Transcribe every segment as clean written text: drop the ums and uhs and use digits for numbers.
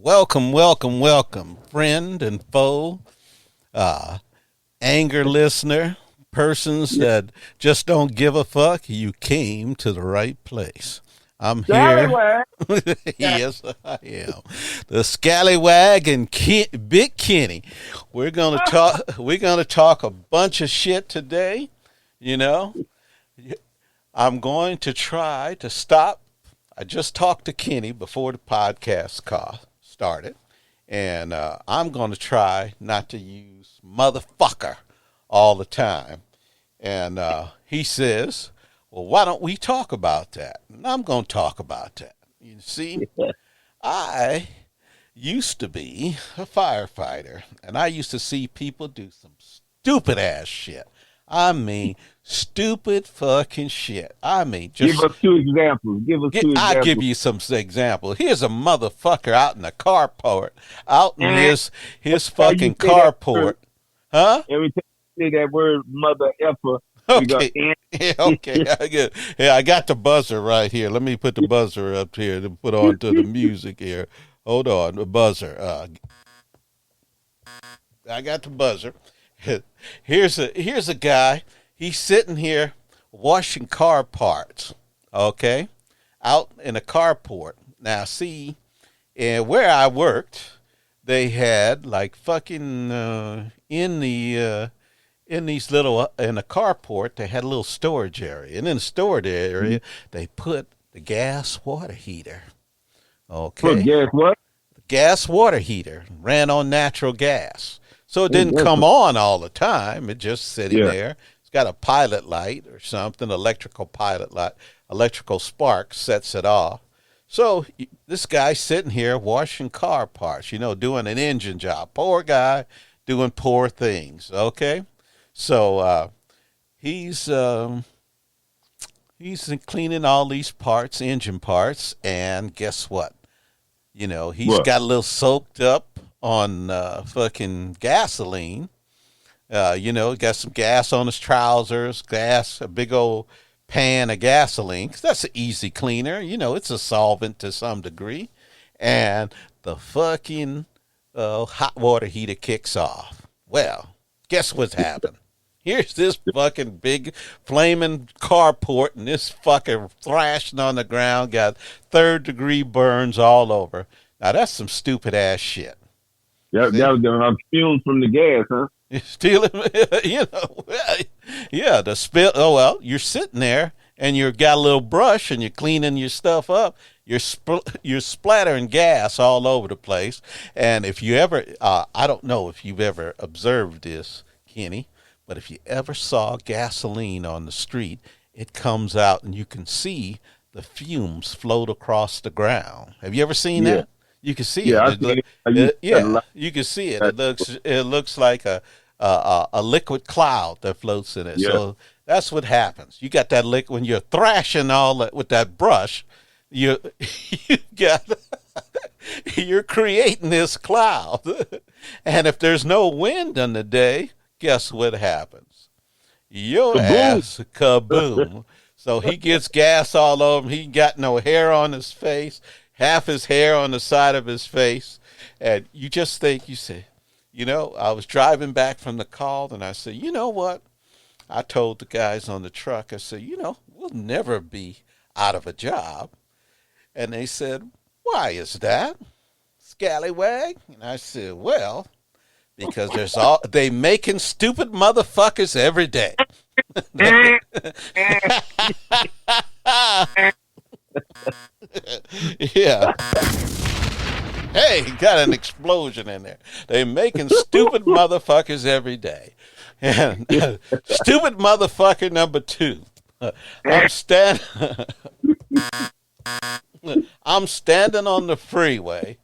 Welcome, friend and foe, anger listener, persons that just don't give a fuck. You came to the right place. I'm here. Yes, I am. The scallywag and Big Kenny. We're gonna talk. We're gonna talk a bunch of shit today. You know, I'm going to try to stop. I just talked to Kenny before the podcast started, and I'm going to try not to use motherfucker all the time. And he says, well, why don't we talk about that? And I'm going to talk about that. You see, I used to be a firefighter, and I used to see people do some stupid ass shit. I mean, stupid fucking shit. I mean, just give us two examples. I'll give you some examples. Here's a motherfucker out in the carport, out in his fucking carport, huh? Every time you say that word, mother effer. Okay. Okay. I got the buzzer right here. Let me put the buzzer up here to put on to the music here. Hold on, the buzzer. I got the buzzer. Here's a guy. He's sitting here washing car parts. Okay, out in a carport. Now, see, where I worked, they had like fucking in the carport, they had a little storage area, and in the storage area, they put the gas water heater. Okay, put gas what? The gas water heater ran on natural gas. So it didn't come on all the time. It just sitting there. It's got a pilot light or something, electrical pilot light, electrical spark sets it off. So this guy's sitting here washing car parts, doing an engine job. Poor guy doing poor things, okay? So he's cleaning all these parts, engine parts, and guess what? He's got a little soaked up on fucking gasoline. Got some gas on his trousers, a big old pan of gasoline, 'cause that's an easy cleaner. It's a solvent to some degree. And the fucking hot water heater kicks off. Well, guess what's happened? Here's this fucking big flaming carport, and this fucking thrashing on the ground, got third-degree burns all over. Now, that's some stupid-ass shit. That was the fumes from the gas, huh? Stealing, the spill. Oh, well, you're sitting there, and you've got a little brush, and you're cleaning your stuff up. You're splattering gas all over the place. And if you ever, I don't know if you've ever observed this, Kenny, but if you ever saw gasoline on the street, it comes out, and you can see the fumes float across the ground. Have you ever seen that? You can see it. You can see it. It looks like a liquid cloud that floats in it. Yeah. So that's what happens. You got that liquid when you're thrashing all that with that brush. You're creating this cloud, and if there's no wind in the day, guess what happens? Your ass kaboom. So he gets gas all over him. He got no hair on his face. Half his hair on the side of his face, and you just think, you say, I was driving back from the call, and I said, you know what? I told the guys on the truck, I said, we'll never be out of a job. And they said, why is that, scallywag? And I said, well, because they making stupid motherfuckers every day. Yeah. Hey, got an explosion in there. They making stupid motherfuckers every day. And stupid motherfucker number 2. I'm standing on the freeway,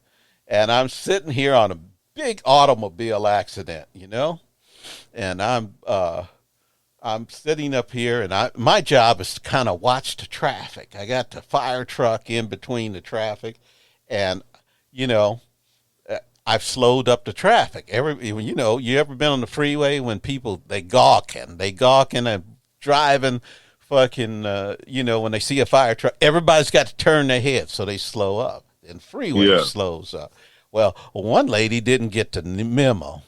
and I'm sitting here on a big automobile accident, and I'm sitting up here, and my job is to kind of watch the traffic. I got the fire truck in between the traffic, and I've slowed up the traffic. You ever been on the freeway when people they gawking and driving, fucking, when they see a fire truck, everybody's got to turn their head so they slow up, and freeway slows up. Well, one lady didn't get the memo,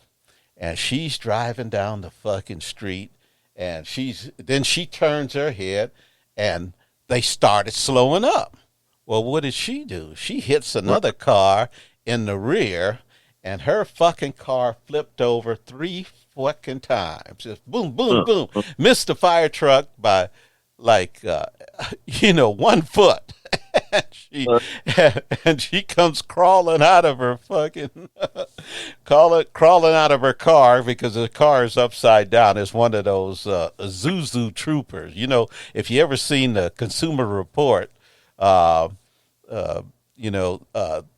and she's driving down the fucking street, and she turns her head, and they started slowing up. Well, what did she do? She hits another car in the rear, and her fucking car flipped over 3 fucking times. Just boom, boom, boom. Missed the fire truck by 1 foot. and she comes crawling out of her fucking crawling out of her car because the car is upside down. It's one of those Zuzu troopers. You know, if you ever seen the Consumer Report,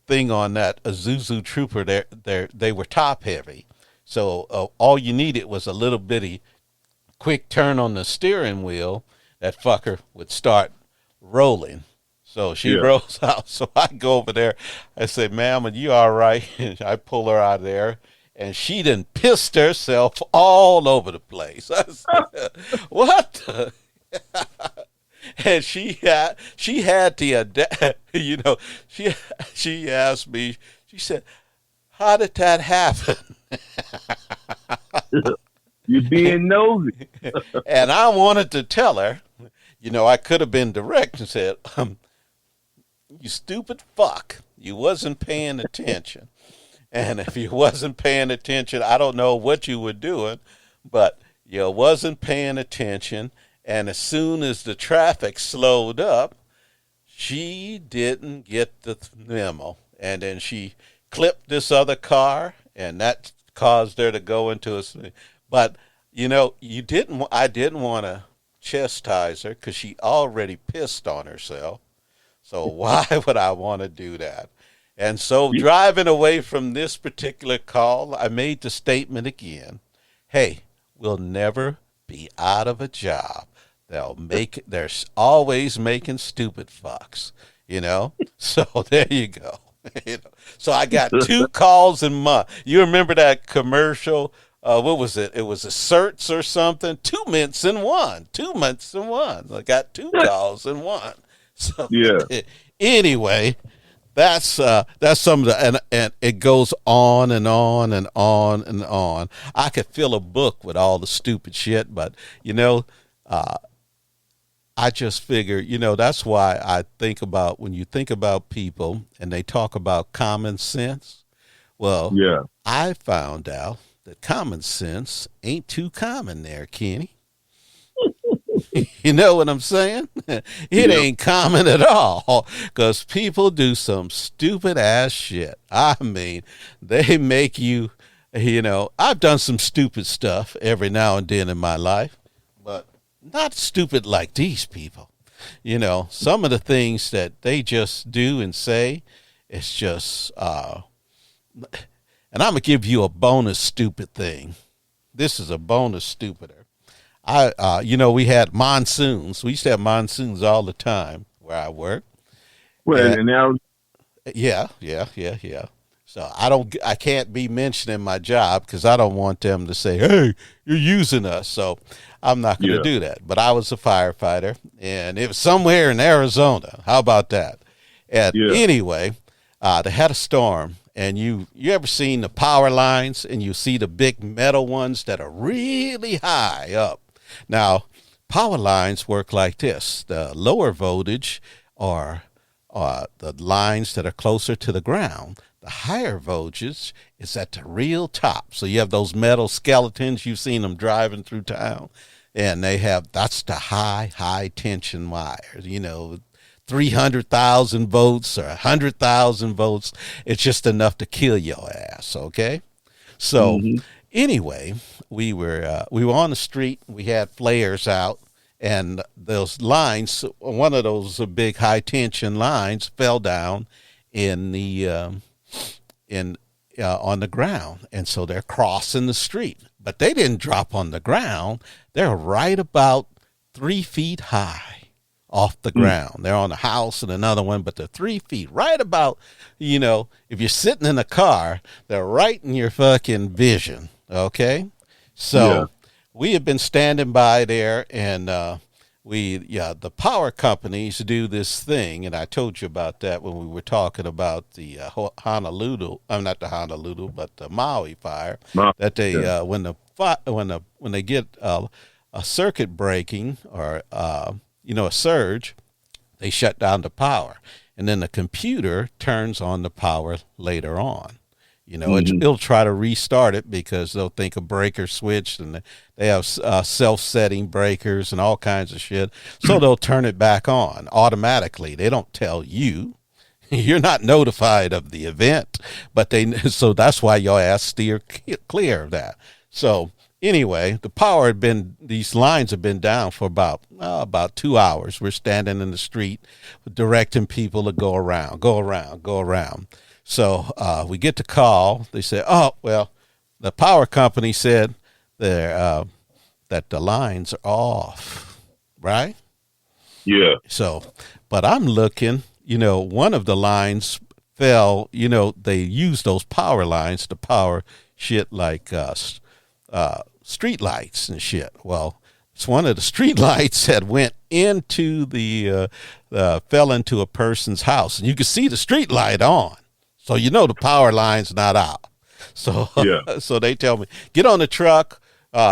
thing on that, a Zuzu trooper, they were top heavy. So all you needed was a little bitty quick turn on the steering wheel. That fucker would start rolling. So she rolls out. So I go over there. I say, ma'am, are you all right? And I pull her out of there. And she done pissed herself all over the place. I said, what the? And she had the, she asked me, she said, how did that happen? You're being nosy. And I wanted to tell her, I could have been direct and said, you stupid fuck, you wasn't paying attention. And if you wasn't paying attention, I don't know what you were doing, but you wasn't paying attention. And as soon as the traffic slowed up, she didn't get the memo. And then she clipped this other car, and that caused her to go into a... But, I didn't want to chastise her because she already pissed on herself. So why would I want to do that? And so driving away from this particular call, I made the statement again, hey, we'll never be out of a job. They're always making stupid fucks, So there you go. So I got 2 calls in month. You remember that commercial? What was it? It was a Certs or something. 2 minutes in one. 2 months in one. I got 2 calls in one. So anyway, that's some of the, and it goes on and on and on and on. I could fill a book with all the stupid shit, but I just figure, that's why I think about when you think about people and they talk about common sense. Well, I found out that common sense ain't too common there, Kenny. You know what I'm saying? It ain't common at all because people do some stupid ass shit. I mean, they make you, I've done some stupid stuff every now and then in my life, but not stupid like these people. Some of the things that they just do and say, it's just, and I'm going to give you a bonus stupid thing. This is a bonus stupider. We had monsoons. We used to have monsoons all the time where I work. Well, and now, yeah. So I can't be mentioning my job because I don't want them to say, hey, you're using us. So I'm not going to do that. But I was a firefighter, and it was somewhere in Arizona. How about that? And anyway, they had a storm. And you ever seen the power lines and you see the big metal ones that are really high up? Now, power lines work like this. The lower voltage are the lines that are closer to the ground. The higher voltage is at the real top. So you have those metal skeletons. You've seen them driving through town. And that's the high tension wires, 300,000 volts or 100,000 volts. It's just enough to kill your ass. Okay. So anyway, we were on the street. We had flares out, and those lines, one of those big high tension lines, fell down on the ground, and so they're crossing the street. But they didn't drop on the ground. They're right about 3 feet high off the ground. They're on a house and another one, but they're 3 feet, right about, if you're sitting in a car, they're right in your fucking vision. Okay. So we had been standing by there, and the power companies do this thing, and I told you about that when we were talking about the Honolulu. I'm not the Honolulu, but the Maui fire. That they when they get a circuit breaking or a surge, they shut down the power, and then the computer turns on the power later on. It'll try to restart it because they'll think a breaker switched, and they have self-setting breakers and all kinds of shit. So they'll turn it back on automatically. They don't tell you. You're not notified of the event, but so that's why your ass steer clear of that. So anyway, these lines have been down for about 2 hours. We're standing in the street directing people to go around. So we get the call. They say, oh, well, the power company said that the lines are off, right? Yeah. So, but I'm looking, one of the lines fell, they use those power lines to power shit like street lights and shit. Well, it's one of the street lights that went into fell into a person's house, and you could see the street light on. So the power line's not out. So so they tell me, get on the truck.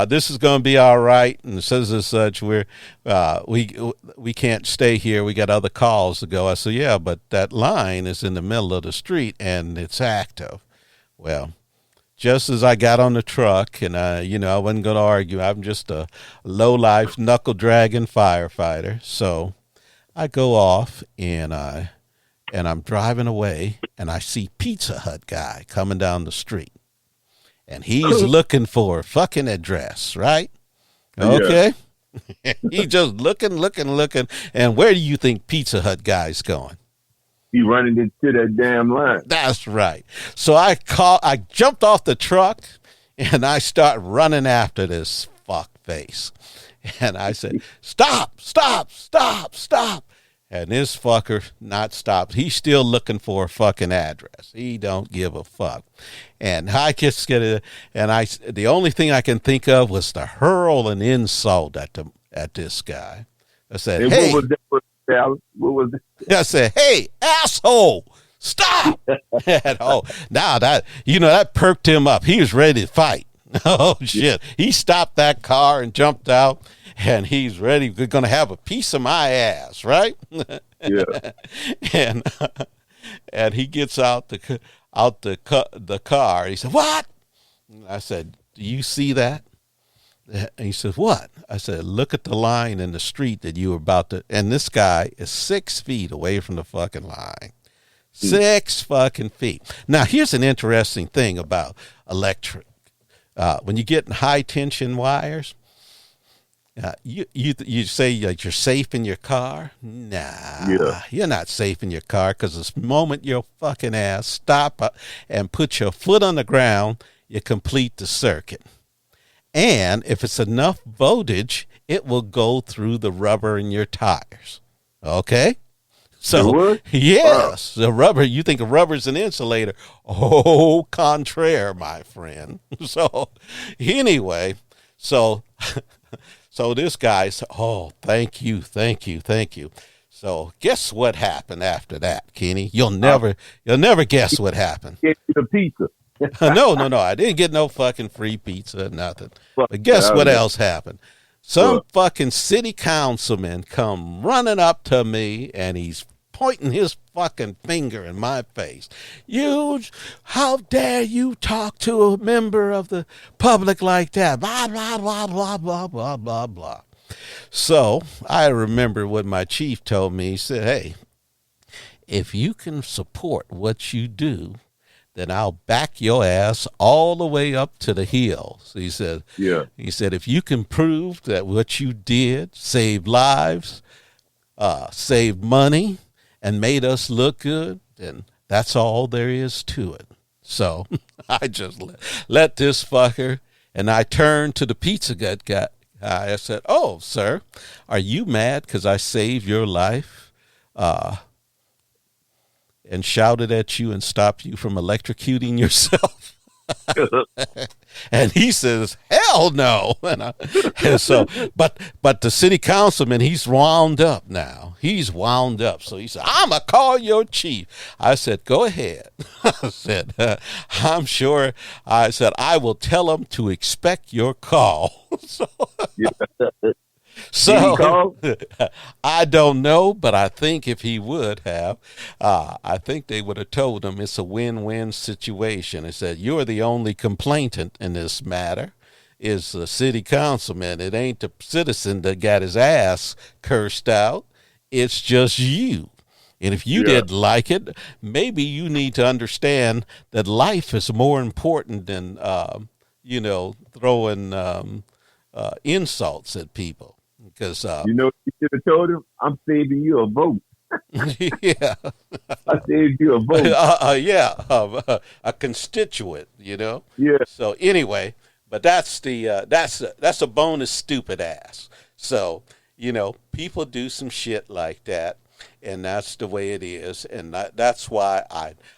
This is going to be all right. And it says as such, we can't stay here. We got other calls to go. I said, yeah, but that line is in the middle of the street and it's active. Well, just as I got on the truck, and I wasn't going to argue. I'm just a low-life knuckle-dragging firefighter. So I go off and I'm driving away, and I see Pizza Hut guy coming down the street, and he's looking for a fucking address, right? Okay. Yeah. He's just looking, and where do you think Pizza Hut guy's going? He running into that damn line. That's right. So I jumped off the truck, and I start running after this fuck face, and I said, stop. And this fucker not stopped. He's still looking for a fucking address. He don't give a fuck. And I just the only thing I can think of was to hurl an insult at this guy. I said, and hey. What was it? I said, hey, asshole, stop. And now that perked him up. He was ready to fight. Oh, shit. He stopped that car and jumped out. And he's ready. We're going to have a piece of my ass, right? Yeah. And he gets out the car. He said, "What?" I said, "Do you see that?" And he says, "What?" I said, "Look at the line in the street that you were about to." And this guy is 6 feet away from the fucking line. 6 fucking feet. Now, here's an interesting thing about electric. When you get high tension wires. You say like you're safe in your car? Nah, You're not safe in your car, because the moment your fucking ass stop and put your foot on the ground, you complete the circuit. And if it's enough voltage, it will go through the rubber in your tires. Okay? So, yes, the rubber, you think of rubber as an insulator. Au contraire, my friend. So, anyway, so this guy's, oh, thank you. So guess what happened after that, Kenny? You'll never guess what happened. Get the pizza. No, I didn't get no fucking free pizza or nothing. But guess what else happened? Some fucking city councilman come running up to me, and he's pointing his fucking finger in my face. How dare you talk to a member of the public like that? Blah, blah, blah, blah, blah, blah, blah, blah. So I remember what my chief told me. He said, hey, if you can support what you do, then I'll back your ass all the way up to the hills. He said, if you can prove that what you did saved lives, saved money, and made us look good, then that's all there is to it. So I just let this fucker, and I turned to the pizza gut guy. I said, oh, sir, are you mad because I saved your life and shouted at you and stopped you from electrocuting yourself? And he says, hell no. And so, but the city councilman, he's wound up now. He's wound up. So he said, I'm going to call your chief. I said, go ahead. I said, I'm sure. I said, I will tell him to expect your call. So I don't know, but I think if he would have, I think they would have told him it's a win-win situation. It said, you're the only complainant in this matter is the city councilman. It ain't the citizen that got his ass cursed out. It's just you. And if you didn't like it, maybe you need to understand that life is more important than, throwing insults at people. Because you should have told him, I'm saving you a vote. Yeah, I saved you a vote. A constituent. Yeah. So anyway, but that's a bonus stupid ass. So people do some shit like that, and that's the way it is, and that's why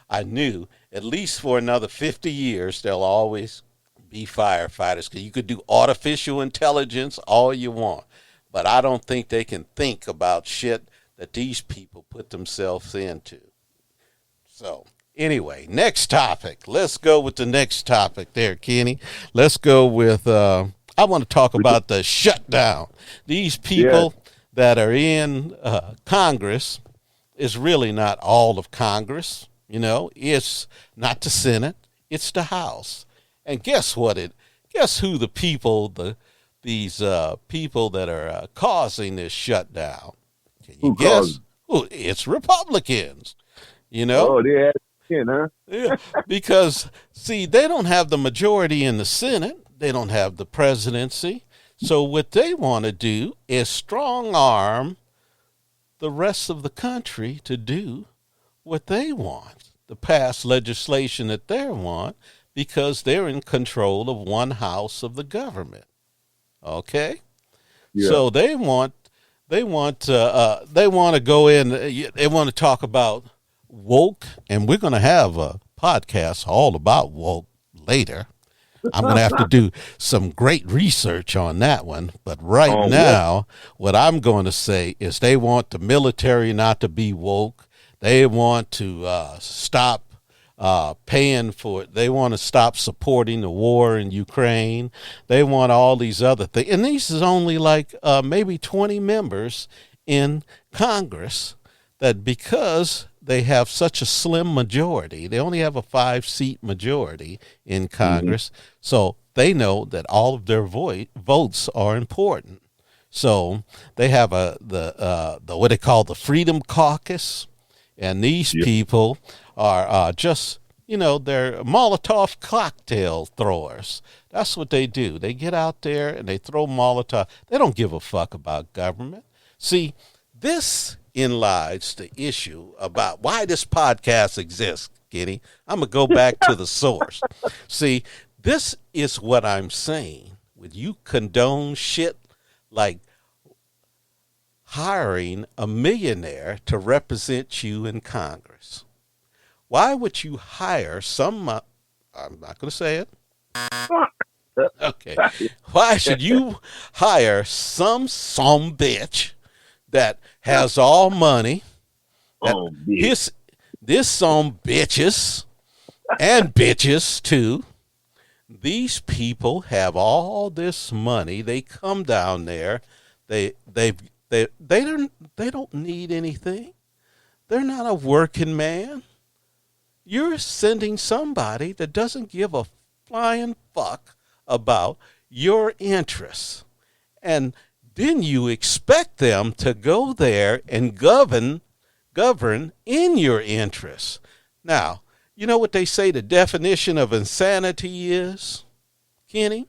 I knew at least for another 50 years there'll always be firefighters, because you could do artificial intelligence all you want. But I don't think they can think about shit that these people put themselves into. So, anyway, next topic. Let's go with the next topic there, Kenny. Let's go with, I want to talk about the shutdown. These people that are in Congress is really not all of Congress. It's not the Senate. It's the House. And guess who the people, these people that are causing this shutdown? Can you guess? It's Republicans. Oh, they had in, huh? Yeah, because see, they don't have the majority in the Senate. They don't have the presidency. So what they want to do is strong arm the rest of the country to do what they want, to pass legislation that they want, because they're in control of one house of the government. Okay, so they want to go in. They want to talk about woke, and we're going to have a podcast all about woke later. I'm going to have to do some great research on that one. But now, what I'm going to say is they want the military not to be woke. They want to stop paying for it. They want to stop supporting the war in Ukraine. They want all these other things. And these is only like maybe 20 members in Congress, that because they have such a slim majority, they only have a 5-seat majority in Congress. Mm-hmm. So they know that all of their votes are important. So they have the what they call the Freedom Caucus. And these people are just, they're Molotov cocktail throwers. That's what they do. They get out there and they throw Molotov. They don't give a fuck about government. See, this lies the issue about why this podcast exists, Kenny. I'm going to go back to the source. See, this is what I'm saying. When you condone shit like hiring a millionaire to represent you in Congress. Why would you hire I'm not going to say it. Okay. Why should you hire some bitch that has all money? This some bitches and bitches too. These people have all this money. They come down there. They don't need anything. They're not a working man. You're sending somebody that doesn't give a flying fuck about your interests. And then you expect them to go there and govern in your interests. Now, you know what they say the definition of insanity is, Kenny?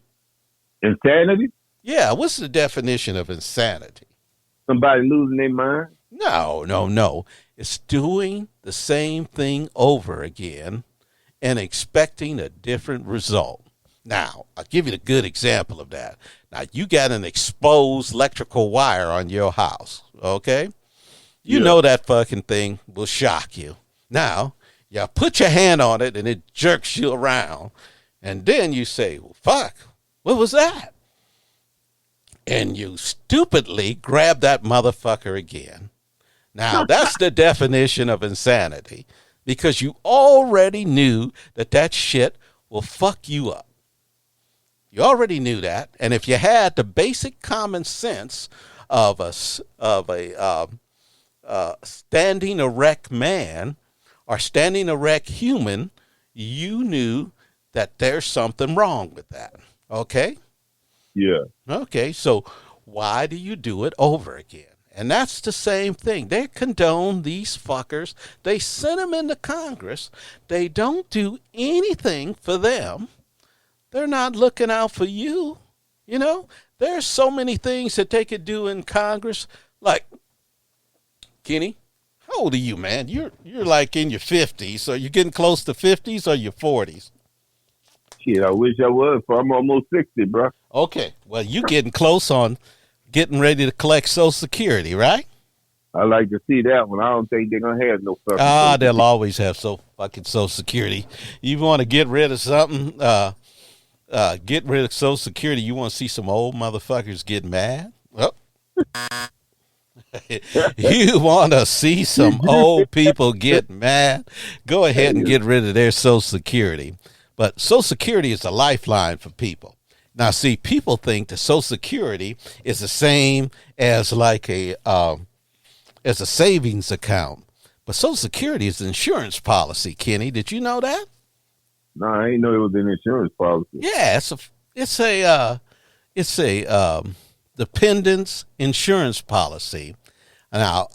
Insanity? Yeah, what's the definition of insanity? Somebody losing their mind? No. It's doing the same thing over again and expecting a different result. Now, I'll give you a good example of that. Now, you got an exposed electrical wire on your house, okay? You know that fucking thing will shock you. Now, you put your hand on it and it jerks you around. And then you say, well, fuck, what was that? And you stupidly grab that motherfucker again. Now, that's the definition of insanity, because you already knew that shit will fuck you up. You already knew that. And if you had the basic common sense of a standing erect man or standing erect human, you knew that there's something wrong with that. Okay? Yeah. Okay, so why do you do it over again? And that's the same thing. They condone these fuckers. They send them into Congress. They don't do anything for them. They're not looking out for you. You know, there's so many things that they could do in Congress. Like, Kenny, how old are you, man? You're like in your 50s. So you're getting close to 50s or your 40s? Shit, I wish I was. I'm almost 60, bro. Okay. Well, you're getting close on getting ready to collect Social Security, right? I like to see that one. I don't think they're going to have no fucking they'll always have fucking Social Security. You want to get rid of something, get rid of Social Security, you want to see some old motherfuckers get mad? Well, you want to see some old people get mad? Go ahead and get rid of their Social Security. But Social Security is a lifeline for people. Now, see, people think that Social Security is the same as like as a savings account. But Social Security is an insurance policy, Kenny. Did you know that? No, I ain't know it was an insurance policy. Yeah, it's a dependents insurance policy. Now,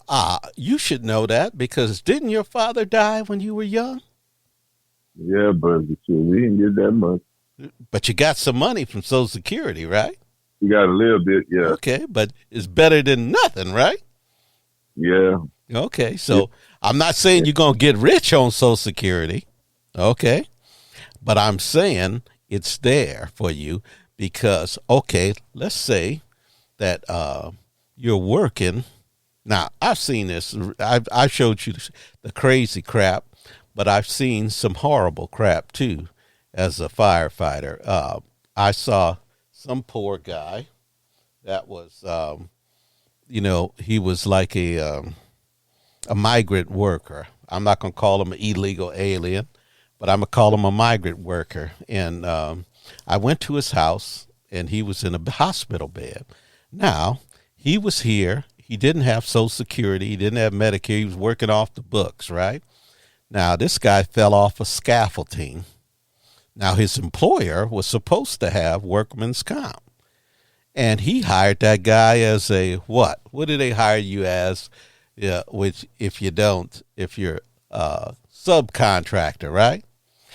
you should know that, because didn't your father die when you were young? Yeah, but we didn't get that much. But you got some money from Social Security, right? You got a little bit, yeah. Okay, but it's better than nothing, right? Yeah. Okay, so I'm not saying you're going to get rich on Social Security, okay? But I'm saying it's there for you because, okay, let's say that you're working. Now, I've seen this. I showed you the crazy crap, but I've seen some horrible crap, too, as a firefighter. I saw some poor guy that was, he was like a migrant worker. I'm not going to call him an illegal alien, but I'm going to call him a migrant worker. And I went to his house, and he was in a hospital bed. Now, he was here. He didn't have Social Security. He didn't have Medicare. He was working off the books, right? Now, this guy fell off a scaffolding. Now, his employer was supposed to have workman's comp. And he hired that guy as a what? What do they hire you as? Yeah, which if you're a subcontractor, right?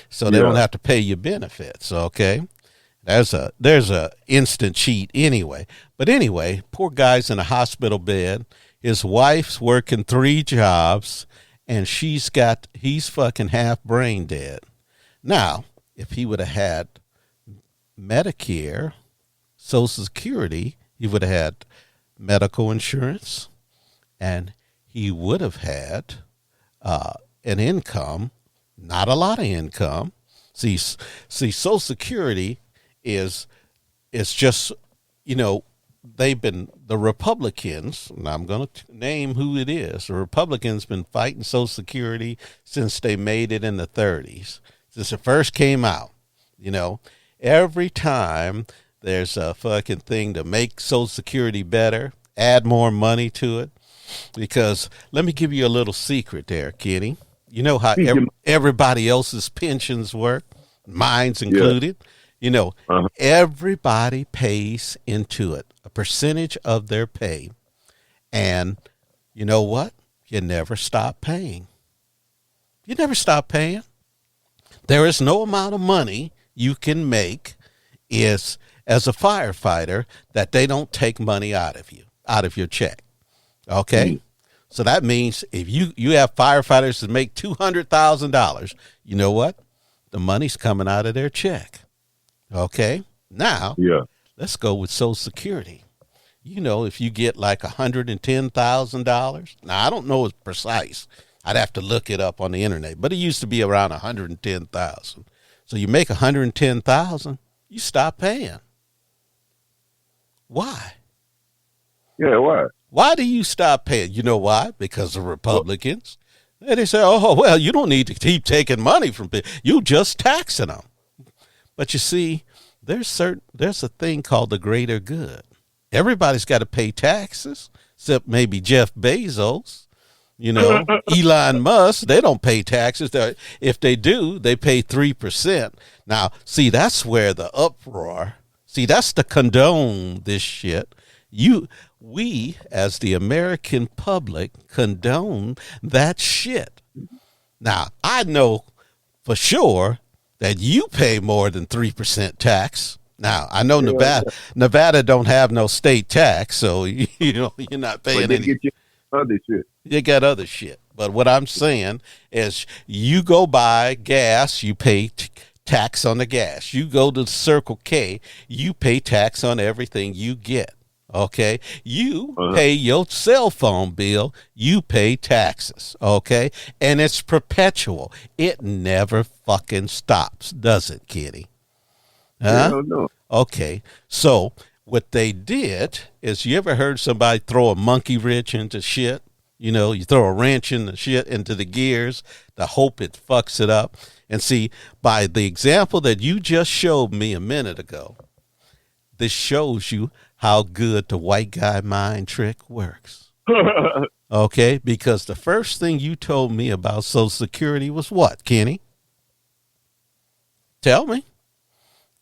So they don't have to pay you benefits, okay? There's a instant cheat anyway. But anyway, poor guy's in a hospital bed. His wife's working 3 jobs, and he's fucking half brain dead. Now, if he would have had Medicare, Social Security, he would have had medical insurance, and he would have had an income, not a lot of income. See, Social Security is just, the Republicans, and I'm going to name who it is. The Republicans been fighting Social Security since they made it in the 30s. Since it first came out, every time there's a fucking thing to make Social Security better, add more money to it. Because let me give you a little secret there, Kenny. You know how everybody else's pensions work, mine's included. Yeah. Everybody pays into it, a percentage of their pay. And you know what? You never stop paying. You never stop paying. There is no amount of money you can make as a firefighter that they don't take money out of you, out of your check. Okay? Mm-hmm. So that means if you have firefighters that make $200,000, you know what? The money's coming out of their check. Okay? Now, let's go with Social Security. If you get like $110,000, now I don't know it's precise. I'd have to look it up on the internet, but it used to be around $110,000. So you make $110,000, you stop paying. Why? Yeah, why? Why do you stop paying? You know why? Because of Republicans. And they say, oh, well, you don't need to keep taking money from people. You just taxing them. But you see, there's a thing called the greater good. Everybody's got to pay taxes, except maybe Jeff Bezos, Elon Musk. They don't pay taxes. If they do, they pay 3%. Now, see, that's where the uproar. See, that's the condone this shit. We, as the American public, condone that shit. Now, I know for sure that you pay more than 3% tax. Now, I know Nevada don't have no state tax, so you're not paying any. Get you other shit. You got other shit. But what I'm saying is, you go buy gas, you pay tax on the gas. You go to Circle K, you pay tax on everything you get. Okay, you pay your cell phone bill, you pay taxes, okay? And it's perpetual. It never fucking stops, does it, Kitty? Huh? No. Okay, so what they did is, you ever heard somebody throw a monkey wrench into shit? You throw a wrench in the shit into the gears to hope it fucks it up. And see, by the example that you just showed me a minute ago, this shows you how good the white guy mind trick works. Okay? Because the first thing you told me about Social Security was what, Kenny? Tell me.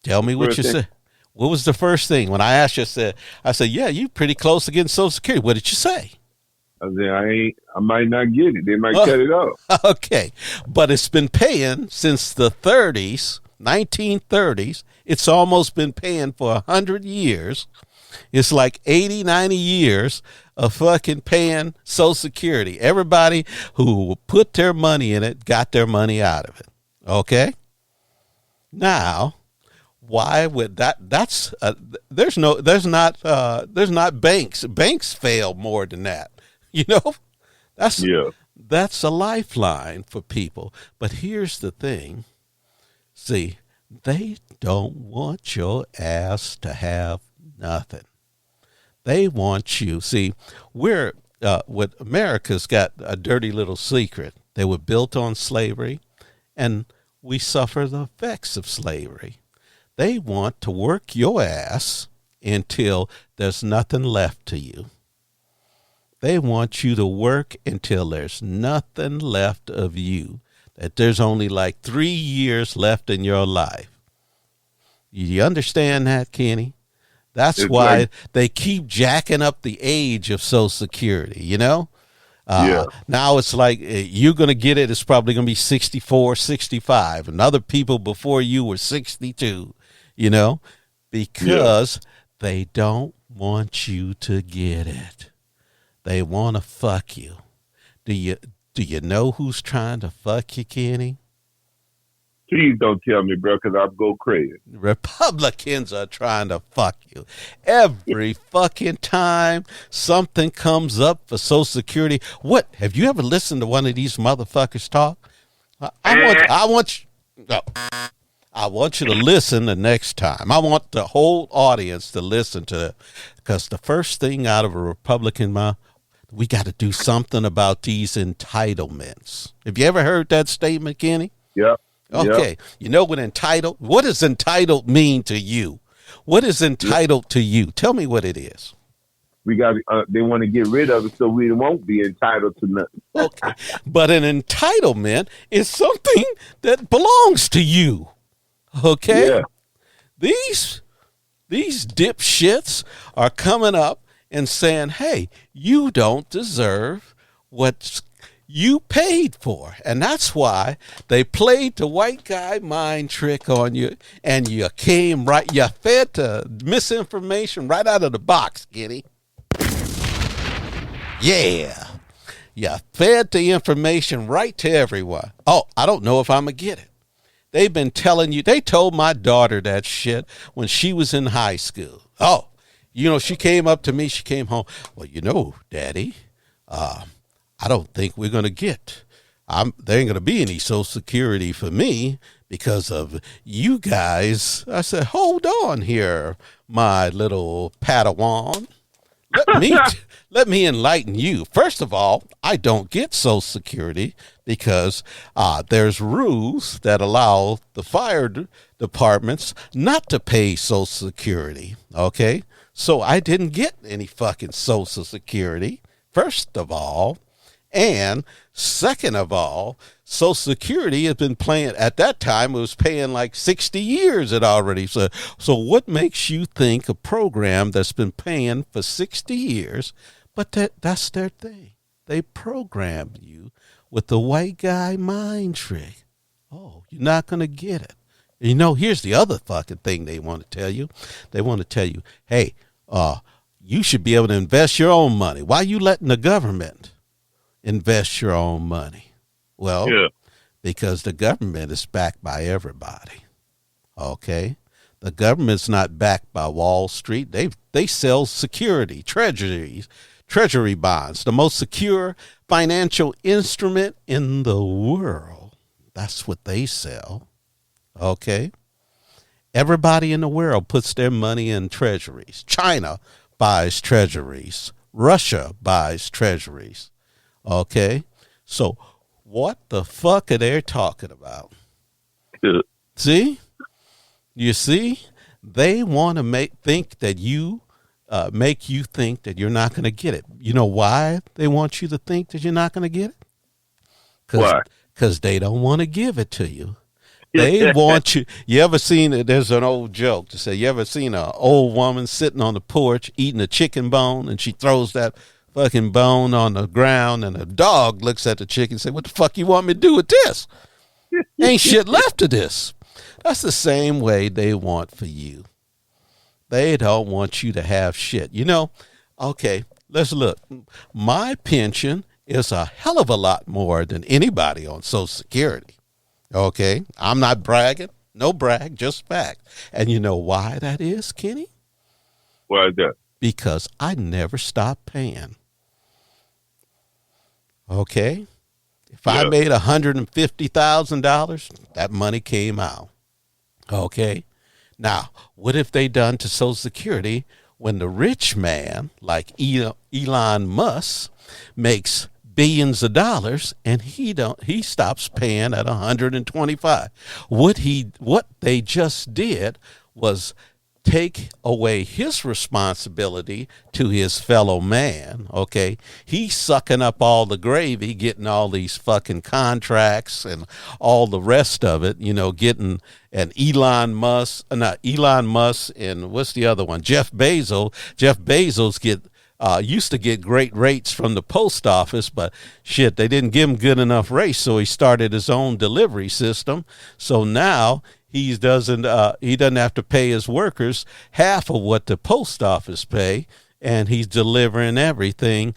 Tell me what you said. What was the first thing? When I asked you, I said, yeah, you pretty close to getting Social Security. What did you say? I said, I might not get it. They might cut it off. Okay. But it's been paying since the 1930s. It's almost been paying for 100 years. It's like 80, 90 years of fucking paying Social Security. Everybody who put their money in it got their money out of it. Okay? Now, why would that's there's not banks. Banks fail more than that. That's a lifeline for people. But here's the thing. See, they don't want your ass to have nothing. They want you. See, what America's got a dirty little secret. They were built on slavery, and we suffer the effects of slavery. They want to work your ass until there's nothing left to you. They want you to work until there's nothing left of you, that there's only like 3 years left in your life. You understand that, Kenny? That's why they keep jacking up the age of Social Security, Now it's like you're going to get it. It's probably going to be 64, 65. And other people before you were 62, because they don't want you to get it. They want to fuck you. Do you know who's trying to fuck you, Kenny? Please don't tell me, bro, because I'll go crazy. Republicans are trying to fuck you. Every fucking time something comes up for Social Security. What? Have you ever listened to one of these motherfuckers talk? I want you to listen the next time. I want the whole audience to listen to it, because the first thing out of a Republican mouth, we got to do something about these entitlements. Have you ever heard that statement, Kenny? Yeah. Okay. Yep. What does entitled mean to you? What is entitled to you? Tell me what it is. They want to get rid of it so we won't be entitled to nothing. Okay. But an entitlement is something that belongs to you. Okay? Yeah. These dipshits are coming up and saying, hey, you don't deserve what you paid for. And that's why they played the white guy mind trick on you, and you fed the misinformation right out of the box, Giddy. Yeah. You fed the information right to everyone. Oh, I don't know if I'm going to get it. They've been telling you. They told my daughter that shit when she was in high school. Oh, she came up to me. She came home. Well, Daddy, I don't think we're going to get. There ain't going to be any Social Security for me because of you guys. I said, hold on here, my little Padawan. Let me enlighten you. First of all, I don't get Social Security because there's rules that allow the fire departments not to pay Social Security. Okay, so I didn't get any fucking Social Security. First of all, and second of all, Social Security has been paying, at that time, it was paying like 60 years it already. So what makes you think a program that's been paying for 60 years, but that's their thing. They program you with the white guy mind trick. Oh, you're not going to get it. You know, here's the other fucking thing they want to tell you. They want to tell you, hey, you should be able to invest your own money. Why are you letting the government invest your own money? Well, because the government is backed by everybody. Okay? The government's not backed by Wall Street. They sell security, treasury bonds, the most secure financial instrument in the world. That's what they sell. Okay? Everybody in the world puts their money in treasuries. China buys treasuries. Russia buys treasuries. Okay? So what the fuck are they talking about? See? You see? They want to make you think that you're not going to get it. You know why they want you to think that you're not going to get it? Why? Because they don't want to give it to you. They want you. You ever seen it? There's an old joke to say, you ever seen an old woman sitting on the porch eating a chicken bone, and she throws that fucking bone on the ground, and a dog looks at the chicken and say, what the fuck you want me to do with this? Ain't shit left of this. That's the same way they want for you. They don't want you to have shit. You know, okay, let's look. My pension is a hell of a lot more than anybody on Social Security. Okay, I'm not bragging. No brag, just fact. And you know why that is, Kenny? Why is that? Because I never stopped paying. Okay? If I made $150,000, that money came out. Okay? Now, what have they done to Social Security when the rich man, like Elon Musk, makes billions of dollars and he stops paying at 125? What they just did was take away his responsibility to his fellow man. Okay, he's sucking up all the gravy, getting all these fucking contracts and all the rest of it, you know, getting an Elon Musk and what's the other one, Jeff Bezos used to get great rates from the post office, but shit, they didn't give him good enough rates, so he started his own delivery system. So now he doesn't have to pay his workers half of what the post office pay, and he's delivering everything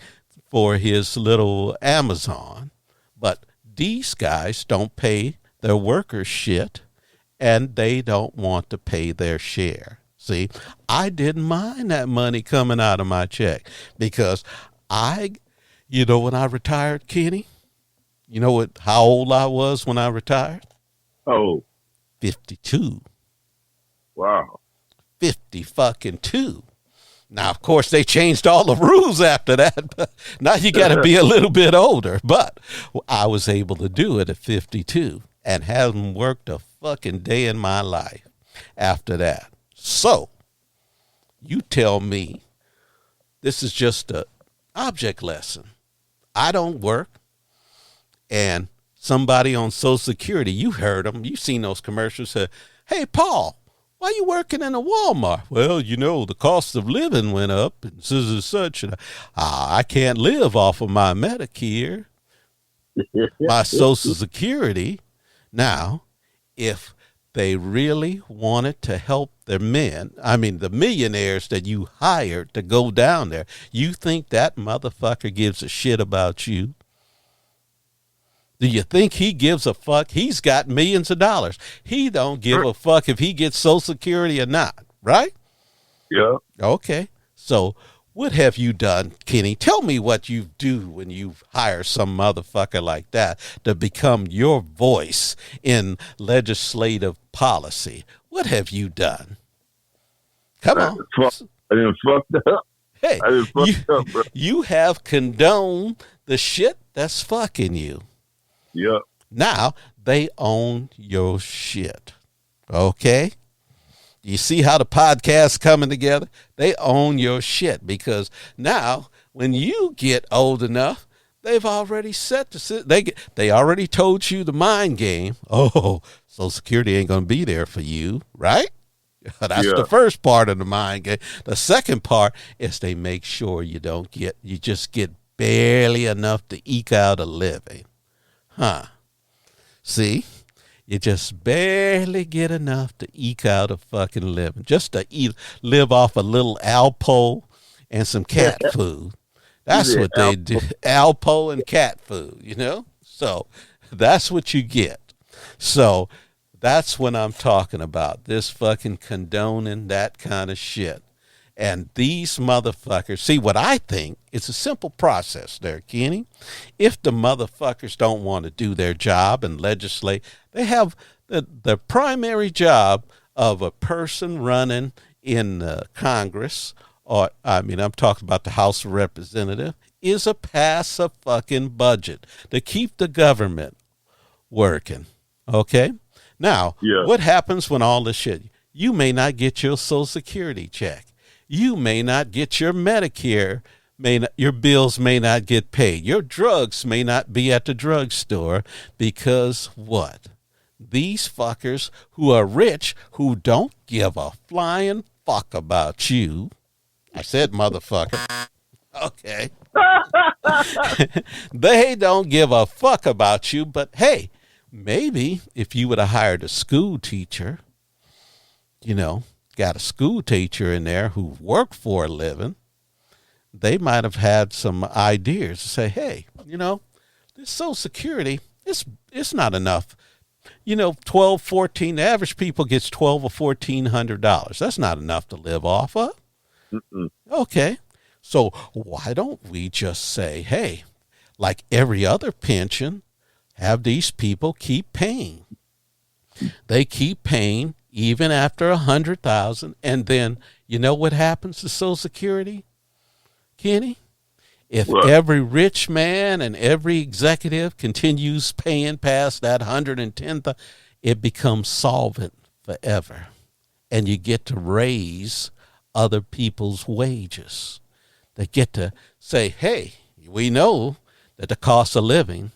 for his little Amazon. But these guys don't pay their workers shit, and they don't want to pay their share. See, I didn't mind that money coming out of my check because when I retired, Kenny, you know how old I was when I retired? Oh, 52. Wow. 50 fucking 2. Now, of course, they changed all the rules after that. But now you got to be a little bit older. But I was able to do it at 52 and haven't worked a fucking day in my life after that. So, you tell me, this is just an object lesson. I don't work, and somebody on Social Security, you heard them, you seen those commercials, said, hey, Paul, why you working in a Walmart? Well, you know, the cost of living went up, and such, and I can't live off of my Medicare, my Social Security. Now, if they really wanted to help their men, the millionaires that you hired to go down there, you think that motherfucker gives a shit about you? Do you think he gives a fuck? He's got millions of dollars. He don't give a fuck if he gets Social Security or not, right? Yeah. Okay. So What have you done, Kenny? Tell me what you do when you hire some motherfucker like that to become your voice in legislative policy. What have you done? Come on. I done fucked up. Hey, I done fucked up, bro. You have condoned the shit that's fucking you. Yep. Now they own your shit. Okay? You see how the podcast's coming together? They own your shit because now when you get old enough, they've already set they already told you the mind game. Oh, Social Security ain't going to be there for you, right? That's the first part of the mind game. The second part is they make sure you just get barely enough to eke out a living. Huh? See? You just barely get enough to eke out a fucking living. Just to live off a little Alpo and some cat food. That's what they do. Alpo and cat food, you know? So that's what you get. So that's what I'm talking about. This fucking condoning that kind of shit. And these motherfuckers, see what I think, it's a simple process there, Kenny. If the motherfuckers don't want to do their job and legislate, they have the primary job of a person running in Congress, or I'm talking about the House of Representatives, is to pass a fucking budget to keep the government working. Okay? Now, what happens when all this shit, you may not get your Social Security check. You may not get your Medicare, your bills may not get paid. Your drugs may not be at the drugstore because what? These fuckers who are rich, who don't give a flying fuck about you. I said motherfucker. Okay. They don't give a fuck about you, but hey, maybe if you would have hired a school teacher, got a school teacher in there who worked for a living, they might have had some ideas to say, hey, this Social Security, it's not enough. 12, 14, the average people gets $1,200 or $1,400. That's not enough to live off of. Mm-mm. Okay. So why don't we just say, hey, like every other pension, have these people keep paying. They keep paying even after 100,000, and then you know what happens to Social Security, Kenny? If every rich man and every executive continues paying past that 110,000, it becomes solvent forever, and you get to raise other people's wages. They get to say, hey, we know that the cost of living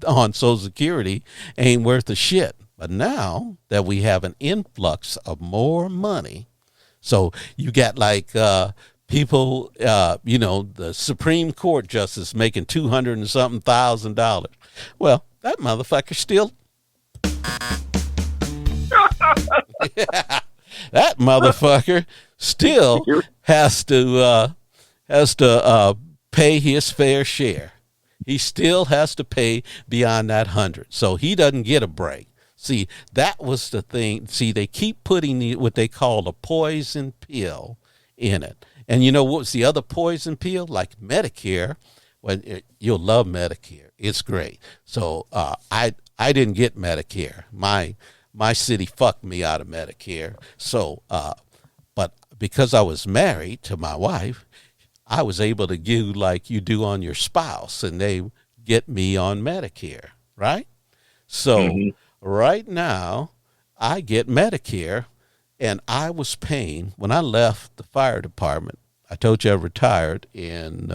on Social Security ain't worth a shit. But now that we have an influx of more money, so you got like people, the Supreme Court justice making $200 and something thousand. Well, that motherfucker still. Yeah, that motherfucker still has to pay his fair share. He still has to pay beyond that 100. So he doesn't get a break. See, that was the thing. See, they keep putting what they call a poison pill in it. And you know what's the other poison pill? Like Medicare. Well, you'll love Medicare. It's great. So I didn't get Medicare. My city fucked me out of Medicare. So, but because I was married to my wife, I was able to give like you do on your spouse, and they get me on Medicare, right? So right now I get Medicare, and I was paying, when I left the fire department, I told you I retired in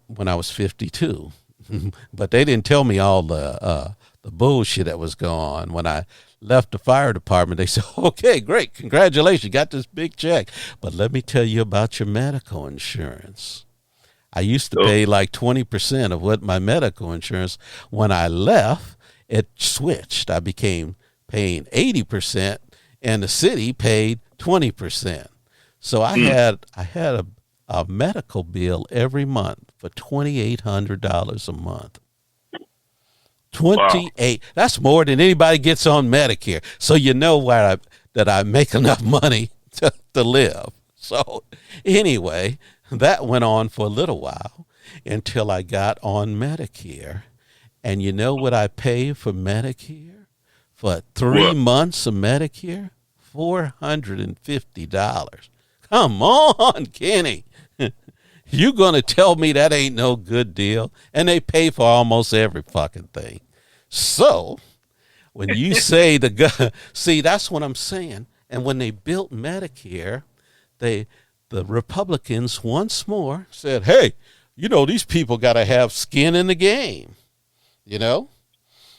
when I was 52, but they didn't tell me all the bullshit that was going on. When I left the fire department, they said, okay, great, congratulations, you got this big check, but let me tell you about your medical insurance. I used to pay like 20% of what my medical insurance. When I left, it switched. I became paying 80%, and the city paid 20%. So I had a medical bill every month for $2,800 a month. 28. Wow. That's more than anybody gets on Medicare. So you know that I make enough money to live. So anyway, that went on for a little while until I got on Medicare. And you know what I pay for Medicare? For 3 months of Medicare? $450. Come on, Kenny. You going to tell me that ain't no good deal? And they pay for almost every fucking thing. So when you say see, that's what I'm saying. And when they built Medicare, the Republicans once more said, hey, you know, these people got to have skin in the game. You know,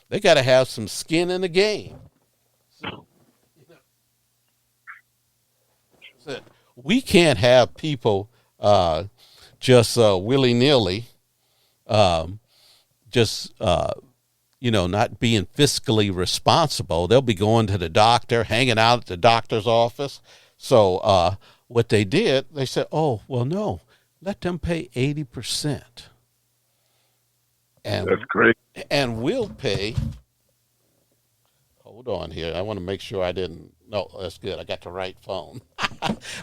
they got to have some skin in the game. So, we can't have people just willy-nilly, not being fiscally responsible. They'll be going to the doctor, hanging out at the doctor's office. So what they did, they said, oh, well, no, let them pay 80%. And that's great. And we'll pay. Hold on here. I want to make sure I didn't. No, that's good. I got the right phone.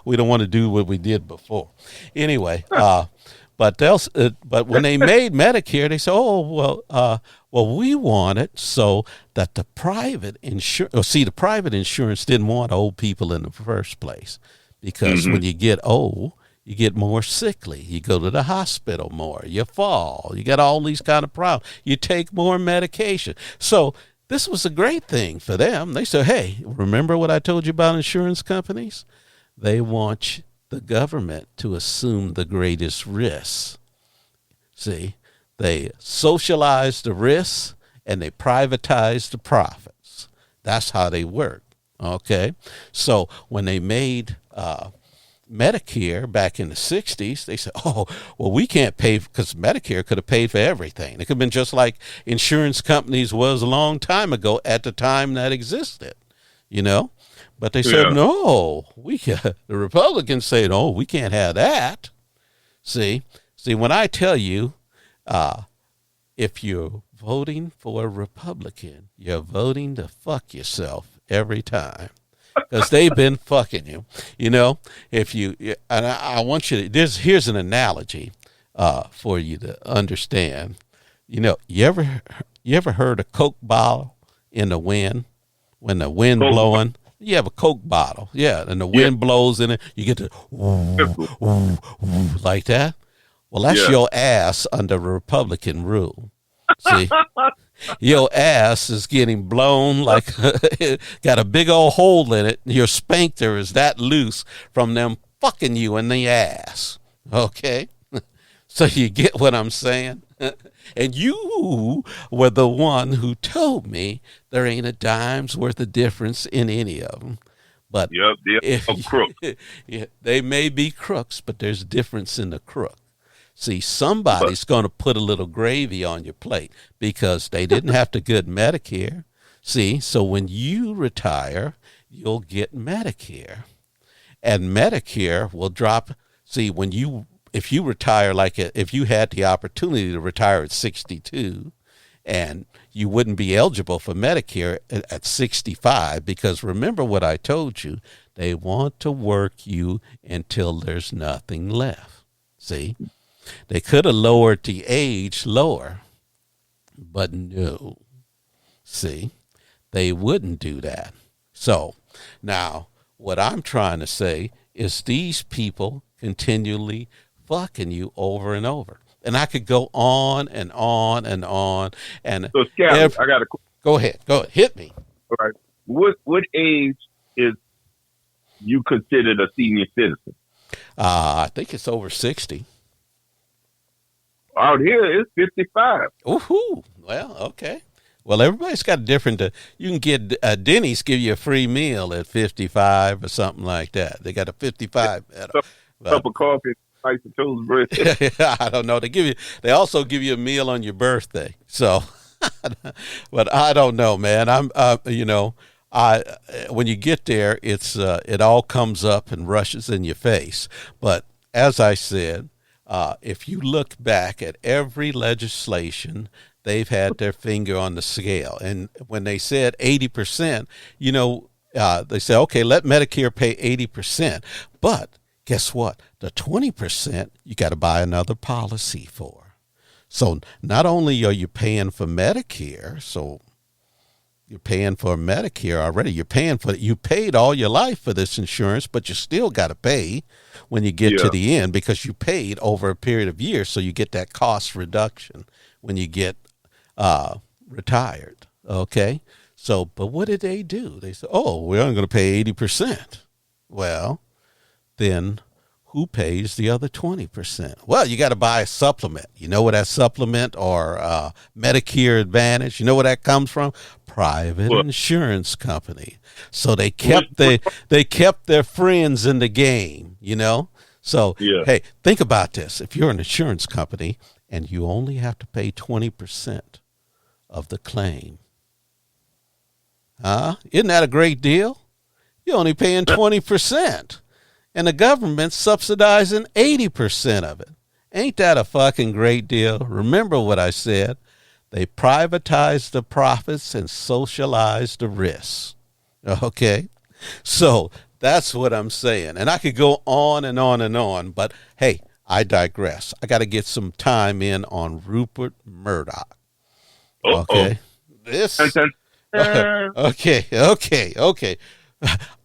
We don't want to do what we did before. Anyway, but when they made Medicare, they said, "Oh, well, we want it so that the private insurance. The private insurance didn't want old people in the first place, because when you get old, you get more sickly. You go to the hospital more. You fall. You got all these kind of problems. You take more medication. So this was a great thing for them. They said, hey, remember what I told you about insurance companies? They want the government to assume the greatest risks. See, they socialize the risks and they privatize the profits. That's how they work. Okay. So when they made Medicare back in the 60s, they said, oh, well, we can't pay, because Medicare could have paid for everything. It could have been just like insurance companies was a long time ago at the time that existed, you know. But they said, no, the Republicans said, oh, we can't have that. See, when I tell you, if you're voting for a Republican, you're voting to fuck yourself every time. Because they've been fucking you, you know. If you, and I want you to, here's an analogy for you to understand. You know, you ever heard a Coke bottle in the wind? When the wind blowing, you have a Coke bottle, and the wind blows in it, you get to like that. Well, that's your ass under Republican rule. See. Your ass is getting blown like got a big old hole in it. Your sphincter is that loose from them fucking you in the ass. Okay? So you get what I'm saying? And you were the one who told me there ain't a dime's worth of difference in any of them. But they may be crooks, but there's difference in the crook. See, somebody's going to put a little gravy on your plate because they didn't have to get Medicare. See, so when you retire, you'll get Medicare. And Medicare will drop. See, if you retire, if you had the opportunity to retire at 62, and you wouldn't be eligible for Medicare at 65, because remember what I told you, they want to work you until there's nothing left. See? They could have lowered the age lower, but no. See, they wouldn't do that. So now what I'm trying to say is these people continually fucking you over and over. And I could go on and on and on. And so, Scott, I got a go ahead, hit me. All right. What age is you considered a senior citizen? I think it's over 60. Out here, it's 55. Ooh, well, okay. Well, everybody's got a different. You can get Denny's give you a free meal at 55 or something like that. They got a 55. Cup of coffee, slice of toast bread. I don't know. They also give you a meal on your birthday. So, but I don't know, man. When you get there, it all comes up and rushes in your face. But as I said. If you look back at every legislation, they've had their finger on the scale. And when they said 80%, They say, okay, let Medicare pay 80%. But guess what? The 20% you got to buy another policy for. So not only are you paying for Medicare, so you're paying for Medicare already. You paid all your life for this insurance, but you still got to pay when you get to the end because you paid over a period of years. So you get that cost reduction when you get retired. Okay. So, but what did they do? They said, oh, we're only going to pay 80%. Well, then who pays the other 20%? Well, you got to buy a supplement. You know where that supplement or Medicare Advantage, you know where that comes from? Private insurance company. So they kept their friends in the game, you know? So, hey, think about this. If you're an insurance company and you only have to pay 20% of the claim, isn't that a great deal? You're only paying 20%. And the government's subsidizing 80% of it. Ain't that a fucking great deal? Remember what I said. They privatized the profits and socialized the risks. Okay? So that's what I'm saying. And I could go on and on and on, but hey, I digress. I got to get some time in on Rupert Murdock. Okay? Okay.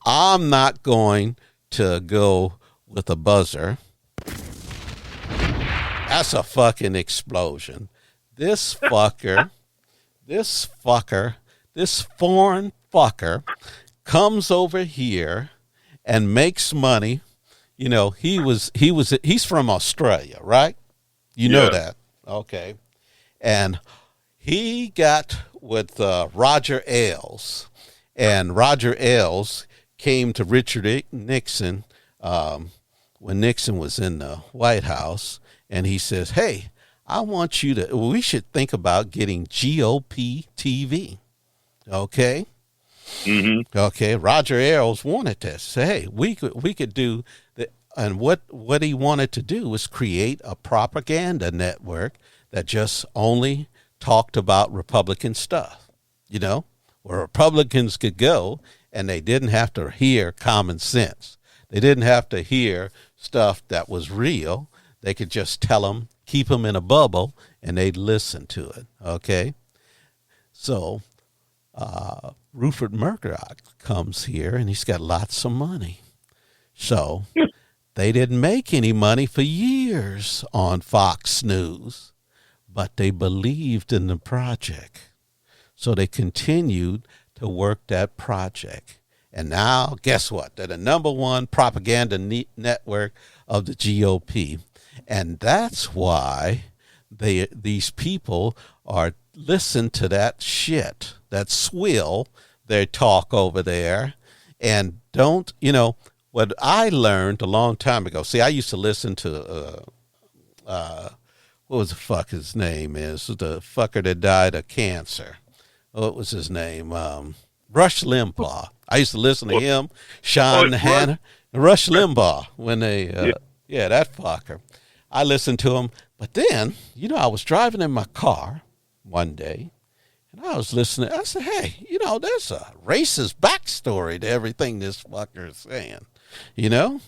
I'm not going to go with a buzzer. That's a fucking explosion. This foreign fucker comes over here and makes money. You know, he's from Australia, right? You know that. Okay. And he got with Roger Ailes, and Roger Ailes came to Richard Nixon when Nixon was in the White House, and he says, hey, we should think about getting GOP TV. Okay? Mm-hmm. Okay, Roger Ailes wanted this. Say, hey, we could do that. And what he wanted to do was create a propaganda network that just only talked about Republican stuff, you know, where Republicans could go and they didn't have to hear common sense. They didn't have to hear stuff that was real. They could just tell them, keep them in a bubble, and they'd listen to it, okay? So Rupert Murdock comes here, and he's got lots of money. So they didn't make any money for years on Fox News, but they believed in the project. So they continued to work that project. And now, guess what? They're the number one propaganda network of the GOP. And that's why these people are listen to that shit, that swill they talk over there, and don't, you know, what I learned a long time ago. See, I used to listen to, what was the fuck his name is? The fucker that died of cancer. What was his name? Rush Limbaugh. I used to listen to him, Sean Hannah, Rush Limbaugh, when they, that fucker. I listened to him, but then, you know, I was driving in my car one day, and I was listening. I said, hey, you know, there's a racist backstory to everything this fucker is saying, you know?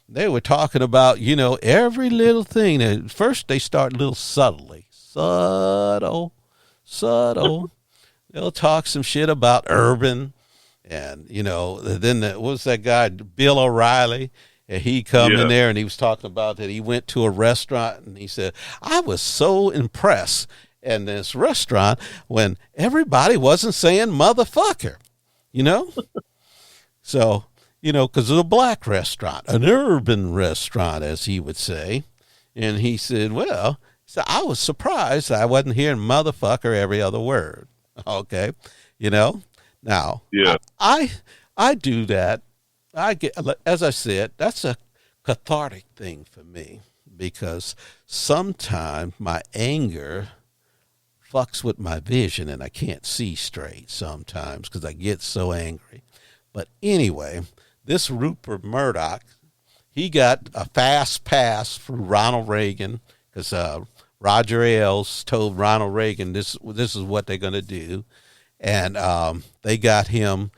They were talking about, you know, every little thing. At first, they start a little subtly. Subtle. They'll talk some shit about urban. And, you know, then what was that guy, Bill O'Reilly? And he come in there and he was talking about that he went to a restaurant and he said, I was so impressed in this restaurant when everybody wasn't saying motherfucker, you know? So, you know, because it was a black restaurant, an urban restaurant, as he would say. And he said, well, I was surprised I wasn't hearing motherfucker every other word. Okay. You know, now I do that. I get, as I said, that's a cathartic thing for me because sometimes my anger fucks with my vision and I can't see straight sometimes because I get so angry. But anyway, this Rupert Murdock, he got a fast pass through Ronald Reagan because Roger Ailes told Ronald Reagan this is what they're going to do. And they got him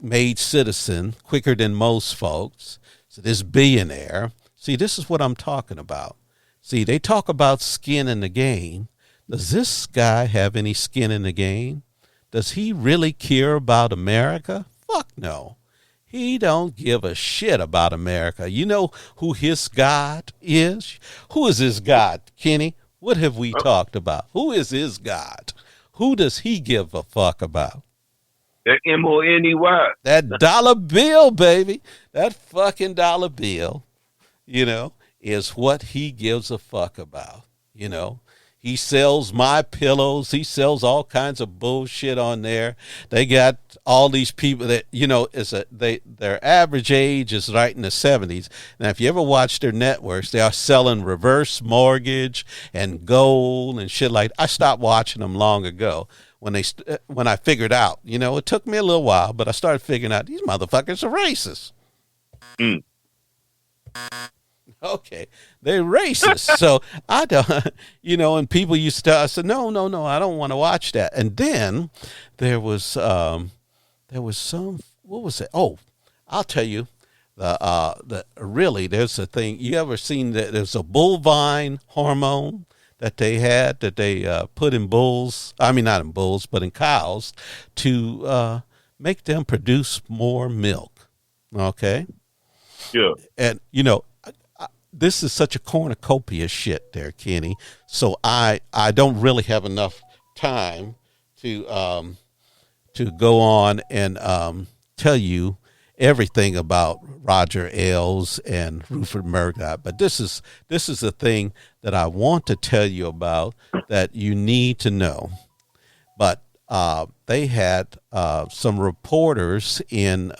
made citizen quicker than most folks. So this billionaire, see, this is what I'm talking about. See, they talk about skin in the game. Does this guy have any skin in the game? Does he really care about America? Fuck no. He don't give a shit about America. You know who his God is? Who is his God, Kenny? What have we talked about? Who is his God? Who does he give a fuck about? That M-O-N-E-Y. That dollar bill, baby. That fucking dollar bill, is what he gives a fuck about, He sells my pillows. He sells all kinds of bullshit on there. They got all these people that, their average age is right in the 70s. Now, if you ever watch their networks, they are selling reverse mortgage and gold and shit like that. I stopped watching them long ago when I figured out, it took me a little while, but I started figuring out these motherfuckers are racist. Mm. Okay, they're racist. So I don't, and people used to, I said, no, I don't want to watch that. And then there was some, what was it? Oh, I'll tell you, really, there's a thing. You ever seen that there's a bovine hormone that they had that they put in bulls? I mean, not in bulls, but in cows to make them produce more milk. Okay. Yeah. And, this is such a cornucopia shit there, Kenny. So I don't really have enough time to go on and tell you everything about Roger Ailes and Rupert Murdock. But this is the thing that I want to tell you about that you need to know. But they had some reporters in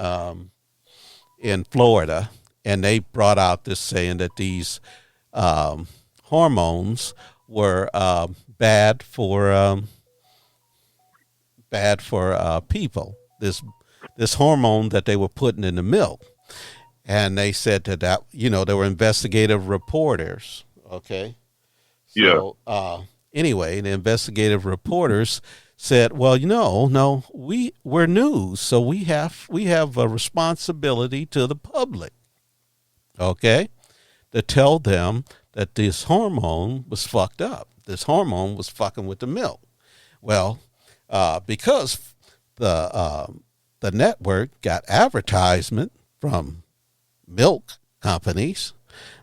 Florida. And they brought out this saying that these hormones were bad for people. This hormone that they were putting in the milk, and they said that they were investigative reporters. Okay. So, yeah. Anyway, the investigative reporters said, well, no, we're news, so we have a responsibility to the public. Okay, to tell them that this hormone was fucked up. This hormone was fucking with the milk. Well, because the network got advertisement from milk companies,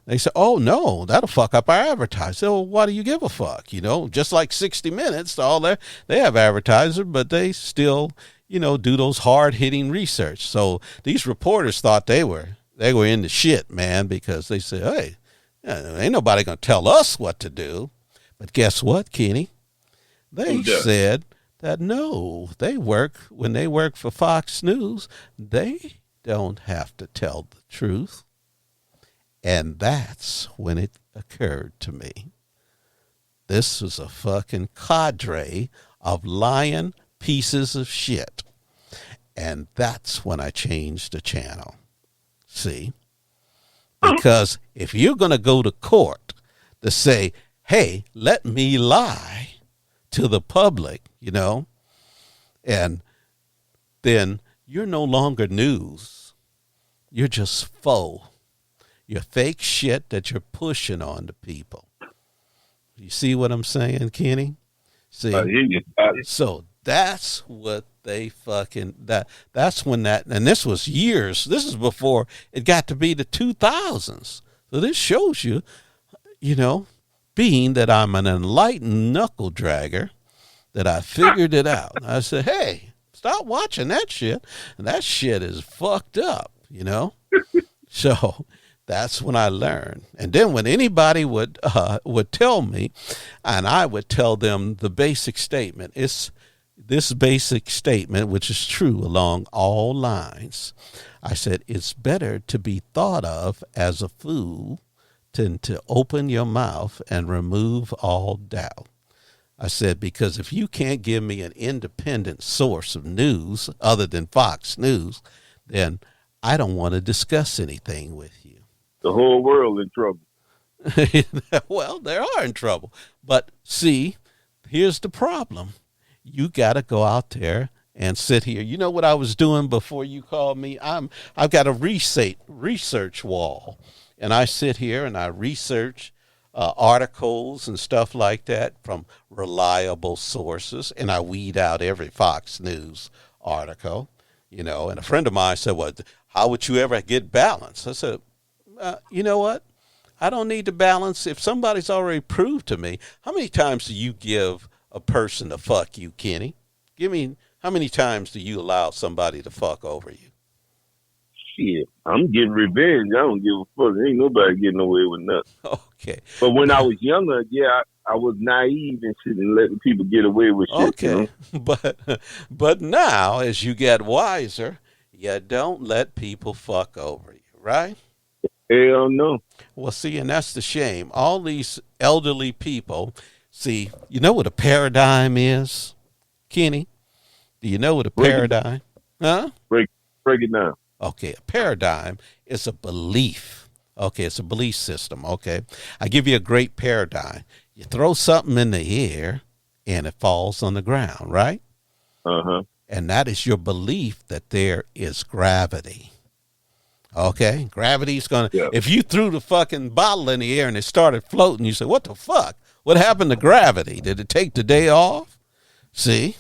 they said, "Oh no, that'll fuck up our advertising." So why do you give a fuck? Just like 60 Minutes, they have advertisers, but they still do those hard hitting research. So these reporters thought they were in the shit, man, because they said, hey, ain't nobody going to tell us what to do. But guess what, Kenny? They said that no, when they work for Fox News, they don't have to tell the truth. And that's when it occurred to me. This was a fucking cadre of lying pieces of shit. And that's when I changed the channel. See, because if you're going to go to court to say, hey, let me lie to the public, and then you're no longer news. You're just faux. You're fake shit that you're pushing on the people. You see what I'm saying, Kenny? See, so that's what they fucking that's when and this was years. This is before it got to be the 2000s. So this shows you, being that I'm an enlightened knuckle dragger, that I figured it out. I said, hey, stop watching that shit. And that shit is fucked up, So that's when I learned. And then when anybody would tell me, and I would tell them the basic statement, it's this basic statement, which is true along all lines. I said, it's better to be thought of as a fool than to open your mouth and remove all doubt. I said, because if you can't give me an independent source of news other than Fox News, then I don't want to discuss anything with you. The whole world in trouble. Well, they are in trouble. But see, here's the problem. You got to go out there and sit here. You know what I was doing before you called me? I've got a research wall, and I sit here and I research articles and stuff like that from reliable sources, and I weed out every Fox News article, and a friend of mine said, well, how would you ever get balance? I said, you know what? I don't need to balance. If somebody's already proved to me, how many times do you give a person to fuck you, Kenny? Give me, how many times do you allow somebody to fuck over you? Shit, I'm getting revenge. I don't give a fuck. Ain't nobody getting away with nothing. Okay. But when I was younger, I was naive and shit and letting people get away with shit. Okay. But now, as you get wiser, you don't let people fuck over you, right? Hell no. Well, see, and that's the shame. All these elderly people, see, you know what a paradigm is, Kenny? Do you know what a paradigm? Huh? Break it down. Okay, a paradigm is a belief. Okay, it's a belief system. Okay, I give you a great paradigm. You throw something in the air, and it falls on the ground, right? Uh-huh. And that is your belief that there is gravity. Okay, gravity's gonna. Yeah. If you threw the fucking bottle in the air and it started floating, you say, "What the fuck? What happened to gravity? Did it take the day off?" See,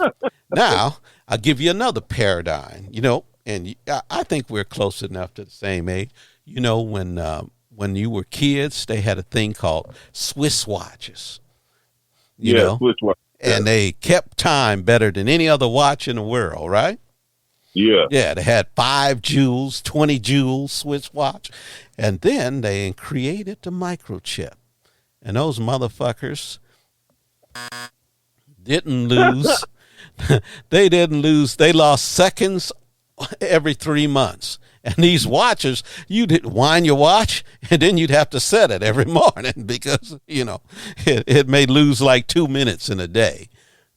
now I'll give you another paradigm. And I think we're close enough to the same age. When you were kids, they had a thing called Swiss watches. Swiss watch. And they kept time better than any other watch in the world, right? Yeah. Yeah, they had 5 joules, 20 joules Swiss watch. And then they created the microchip. And those motherfuckers didn't lose. They didn't lose. They lost seconds every 3 months. And these watches, you'd wind your watch, and then you'd have to set it every morning because, it may lose like 2 minutes in a day.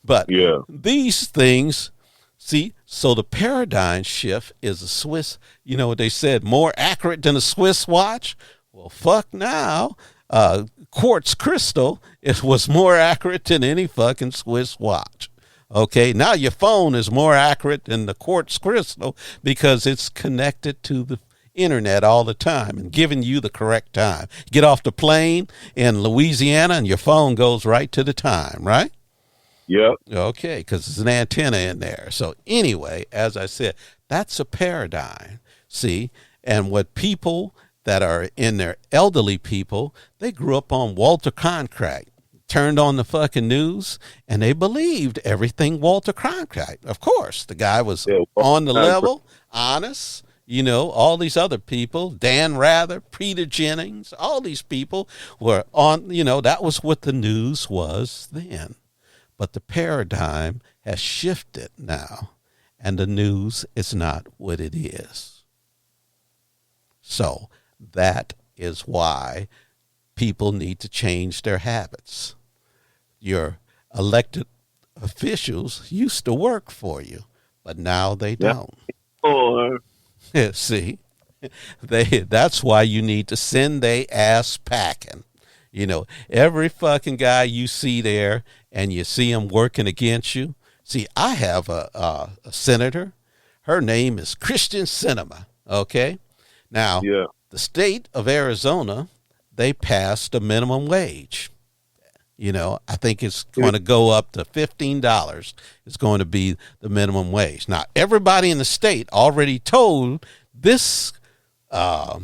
But these things, see, so the paradigm shift is a Swiss, what they said, more accurate than a Swiss watch? Well, fuck now. Quartz crystal, it was more accurate than any fucking Swiss watch. Okay, now your phone is more accurate than the quartz crystal because it's connected to the internet all the time and giving you the correct time. Get off the plane in Louisiana and your phone goes right to the time, right? Yep. Okay, because there's an antenna in there. So anyway, as I said, that's a paradigm. See, and what people that are in their elderly people, they grew up on Walter Cronkite. Turned on the fucking news, and they believed everything Walter Cronkite. Of course, the guy was on the level, honest. All these other people, Dan Rather, Peter Jennings, all these people were on, that was what the news was then. But the paradigm has shifted now, and the news is not what it is. So that is why people need to change their habits. Your elected officials used to work for you, but now they don't. Or see, that's why you need to send they ass packing. Every fucking guy you see there and you see him working against you. See, I have a senator. Her name is Christian Sinema. Okay. Now, the state of Arizona, they passed a minimum wage. I think it's going to go up to $15. It's going to be the minimum wage. Now, everybody in the state already told this, I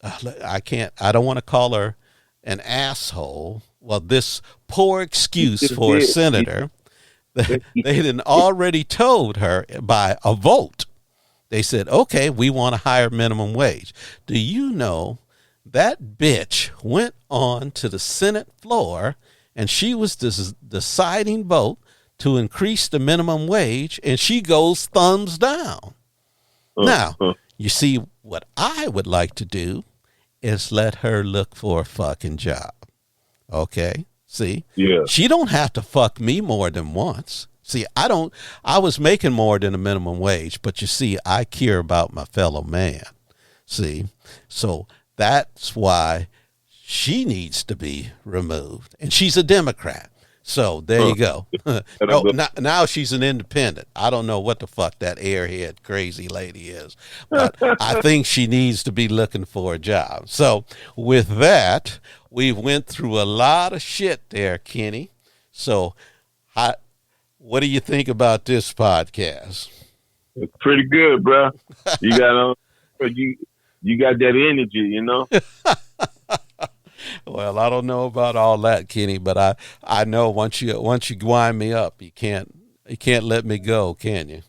don't want to call her an asshole. Well, this poor excuse for a senator, they had already told her by a vote. They said, okay, we want a higher minimum wage. Do you know that bitch went on to the Senate floor and she was the deciding vote to increase the minimum wage, and she goes thumbs down. Now, you see, what I would like to do is let her look for a fucking job. Okay? See? Yeah. She don't have to fuck me more than once. See, I was making more than a minimum wage, but you see, I care about my fellow man. See? So that's why she needs to be removed. And she's a Democrat. So there you go. No, now she's an independent. I don't know what the fuck that airhead crazy lady is, but I think she needs to be looking for a job. So with that, we went through a lot of shit there, Kenny. So what do you think about this podcast? It's pretty good, bro. You got you got that energy, you know. Well, I don't know about all that, Kenny, but I know once you wind me up, you can't let me go, can you?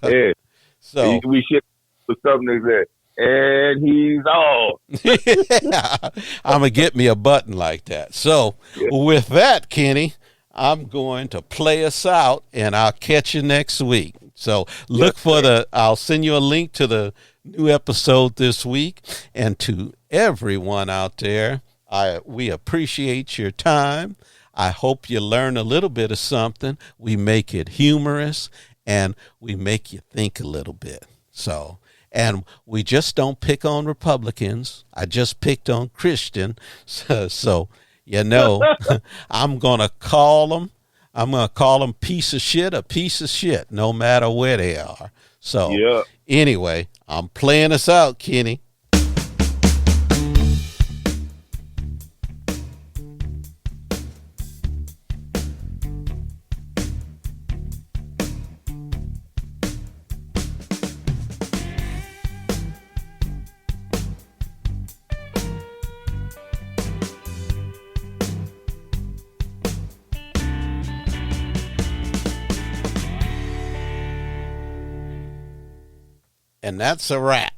Yeah. So we should put something that said, and he's off. Yeah, I'm gonna get me a button like that. So with that, Kenny, I'm going to play us out, and I'll catch you next week. So look for I'll send you a link to the new episode this week, and to everyone out there, we appreciate your time. I hope you learn a little bit of something. We make it humorous, and we make you think a little bit. So, and we just don't pick on Republicans. I just picked on Christian. So you know, I'm going to call them piece of shit, no matter where they are. So anyway, I'm playing us out, Kenny. And that's a wrap.